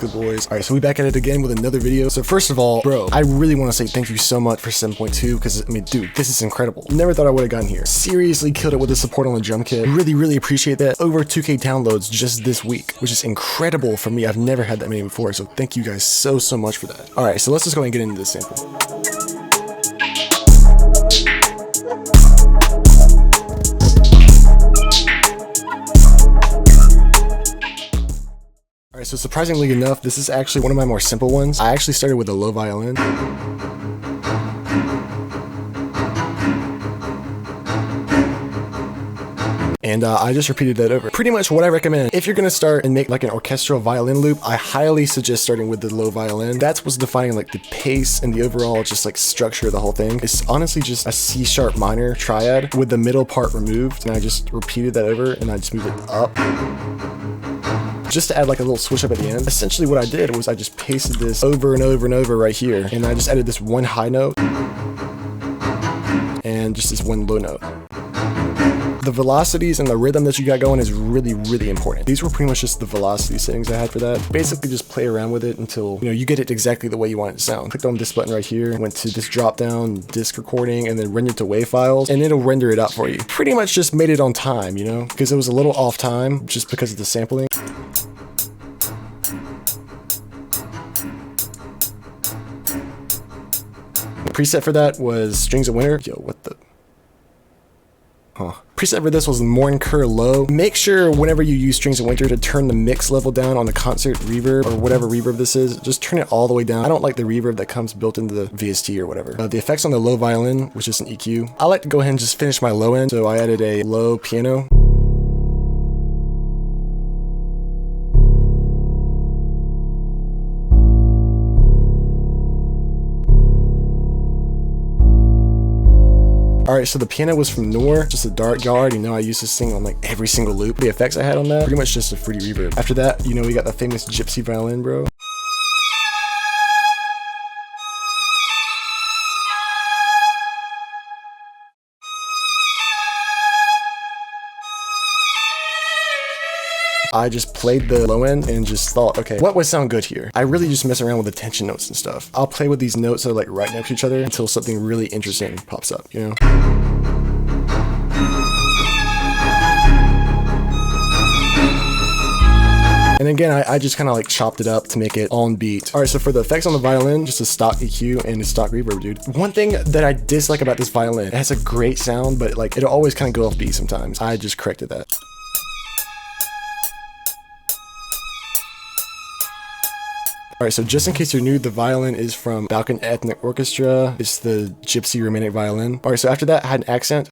good, boys? All right, so we back at it again with another video. So first of all, bro, I really want to say thank you so much for 7.2 because, I mean, dude, this is incredible. Never thought I would have gotten here. Seriously killed it with the support on the drum kit. Really appreciate that. Over 2K downloads just this week, which is incredible for me. I've never had that many before, so thank you guys so much for that. All right, so let's just go and get into this sample. Alright, so surprisingly enough, this is actually one of my more simple ones. I actually started with a low violin. And I just repeated that over. Pretty much what I recommend, if you're gonna start and make like an orchestral violin loop, I highly suggest starting with the low violin. That's what's defining like the pace and the overall just like structure of the whole thing. It's honestly just a C sharp minor triad with the middle part removed. And I just repeated that over and I just moved it up, just to add like a little switch up at the end. Essentially what I did was I just pasted this over and over and over right here, and I just added this one high note and just this one low note. The velocities and the rhythm that you got going is really important. These were pretty much just the velocity settings I had for that. Basically just play around with it until, you know, you get it exactly the way you want it to sound. Clicked on this button right here, went to this drop down, disc recording, and then render to WAV files, and it'll render it out for you. Pretty much just made it on time, you know, because it was a little off time just because of the sampling. The preset for that was Strings of Winter. Yo, what the? Preset for this was wondagurl low. Make sure whenever you use Strings of Winter to turn the mix level down on the concert reverb or whatever reverb this is. Just turn it all the way down. I don't like the reverb that comes built into the VST or whatever. The effects on the low violin, which is an EQ. I like to go ahead and just finish my low end. So I added a low piano. Alright, so the piano was from 𝕊𝕆, just a dark yard. You know, I used this thing on like every single loop. The effects I had on that, pretty much just a fruity reverb. After that, you know, we got the famous gypsy violin, bro. I just played the low end and just thought, okay, what would sound good here? I really just mess around with the tension notes and stuff. I'll play with these notes that are like right next to each other until something really interesting pops up, you know? And again, I just kind of like chopped it up to make it on beat. All right, so for the effects on the violin, just a stock EQ and a stock reverb, dude. One thing that I dislike about this violin, it has a great sound, but like it'll always kind of go off beat sometimes. I just corrected that. Alright, so just in case you're new, the violin is from Balkan Ethnic Orchestra. It's the gypsy romantic violin. Alright, so after that, I had an accent.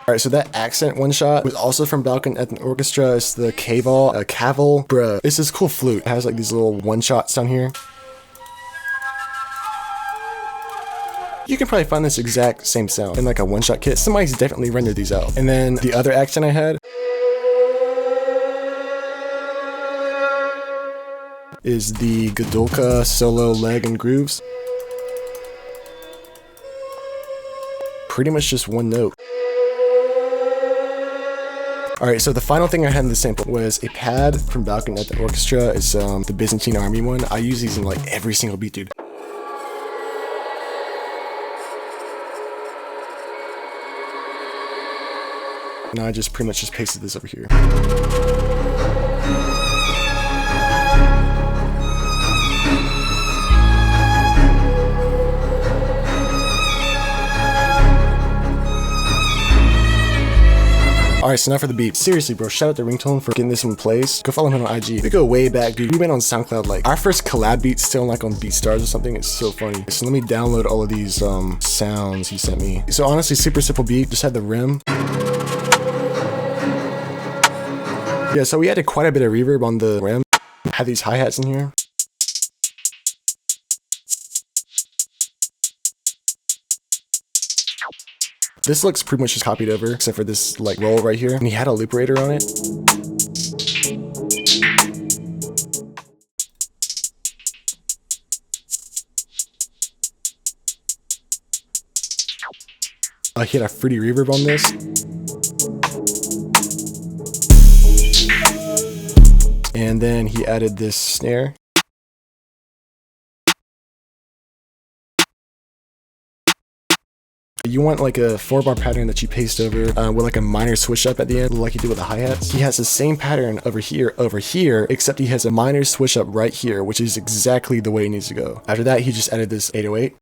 Alright, so that accent one shot was also from Balkan Ethnic Orchestra. It's the 𝘾𝙤𝙘𝙩. Bruh, it's this cool flute. It has like these little one shots down here. You can probably find this exact same sound in like a one-shot kit. Somebody's definitely rendered these out. And then the other accent I had is the Gadulka solo leg and grooves. Pretty much just one note. Alright, so the final thing I had in the sample was a pad from Balkan Ethnic Orchestra. It's the Byzantine Army one. I use these in like every single beat, dude. And I just pretty much just pasted this over here. Alright, so now for the beat. Seriously, bro, shout out to Ringtone for getting this in place. Go follow him on IG. We go way back, dude. We went on SoundCloud, like, our first collab beat's still like on BeatStars or something. It's so funny. So let me download all of these sounds he sent me. So honestly, super simple beat. Just had the rim. Yeah, so we added quite a bit of reverb on the rim. Had these hi-hats in here. This looks pretty much just copied over, except for this like roll right here. And he had a looperator on it. He had a fruity reverb on this. And then he added this snare. You want like a 4-bar pattern that you paste over with like a minor switch up at the end, like you do with the hi-hats. He has the same pattern over here, except he has a minor switch up right here, which is exactly the way it needs to go. After that, he just added this 808.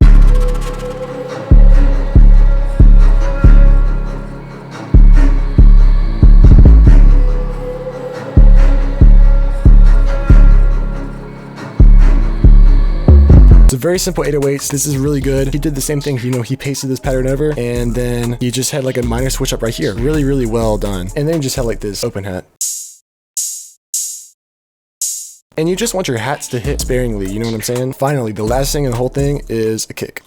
It's a very simple 808s. This is really good. He did the same thing. You know, he pasted this pattern over and then he just had like a minor switch up right here. Really, really well done. And then just had like this open hat. And you just want your hats to hit sparingly, you know what I'm saying? Finally, the last thing in the whole thing is a kick.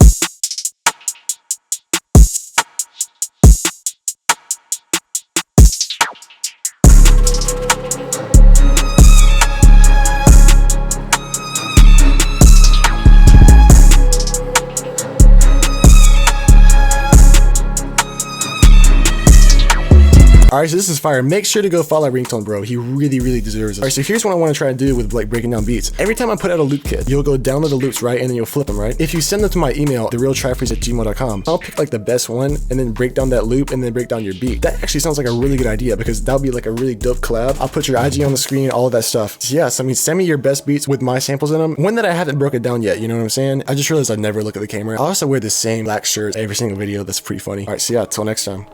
Alright, so this is fire. Make sure to go follow Ringtone, bro. He really, really deserves it. Alright, so here's what I want to try to do with like breaking down beats. Every time I put out a loop kit, you'll go download the loops, right? And then you'll flip them, right? If you send them to my email, therealtrifreeze@gmail.com, I'll pick like the best one and then break down that loop and then break down your beat. That actually sounds like a really good idea because that'll be like a really dope collab. I'll put your IG on the screen, all of that stuff. So yes, I mean, send me your best beats with my samples in them. One that I haven't broken down yet, you know what I'm saying? I just realized I never look at the camera. I also wear the same black shirt every single video. That's pretty funny. Alright, so yeah, till next time.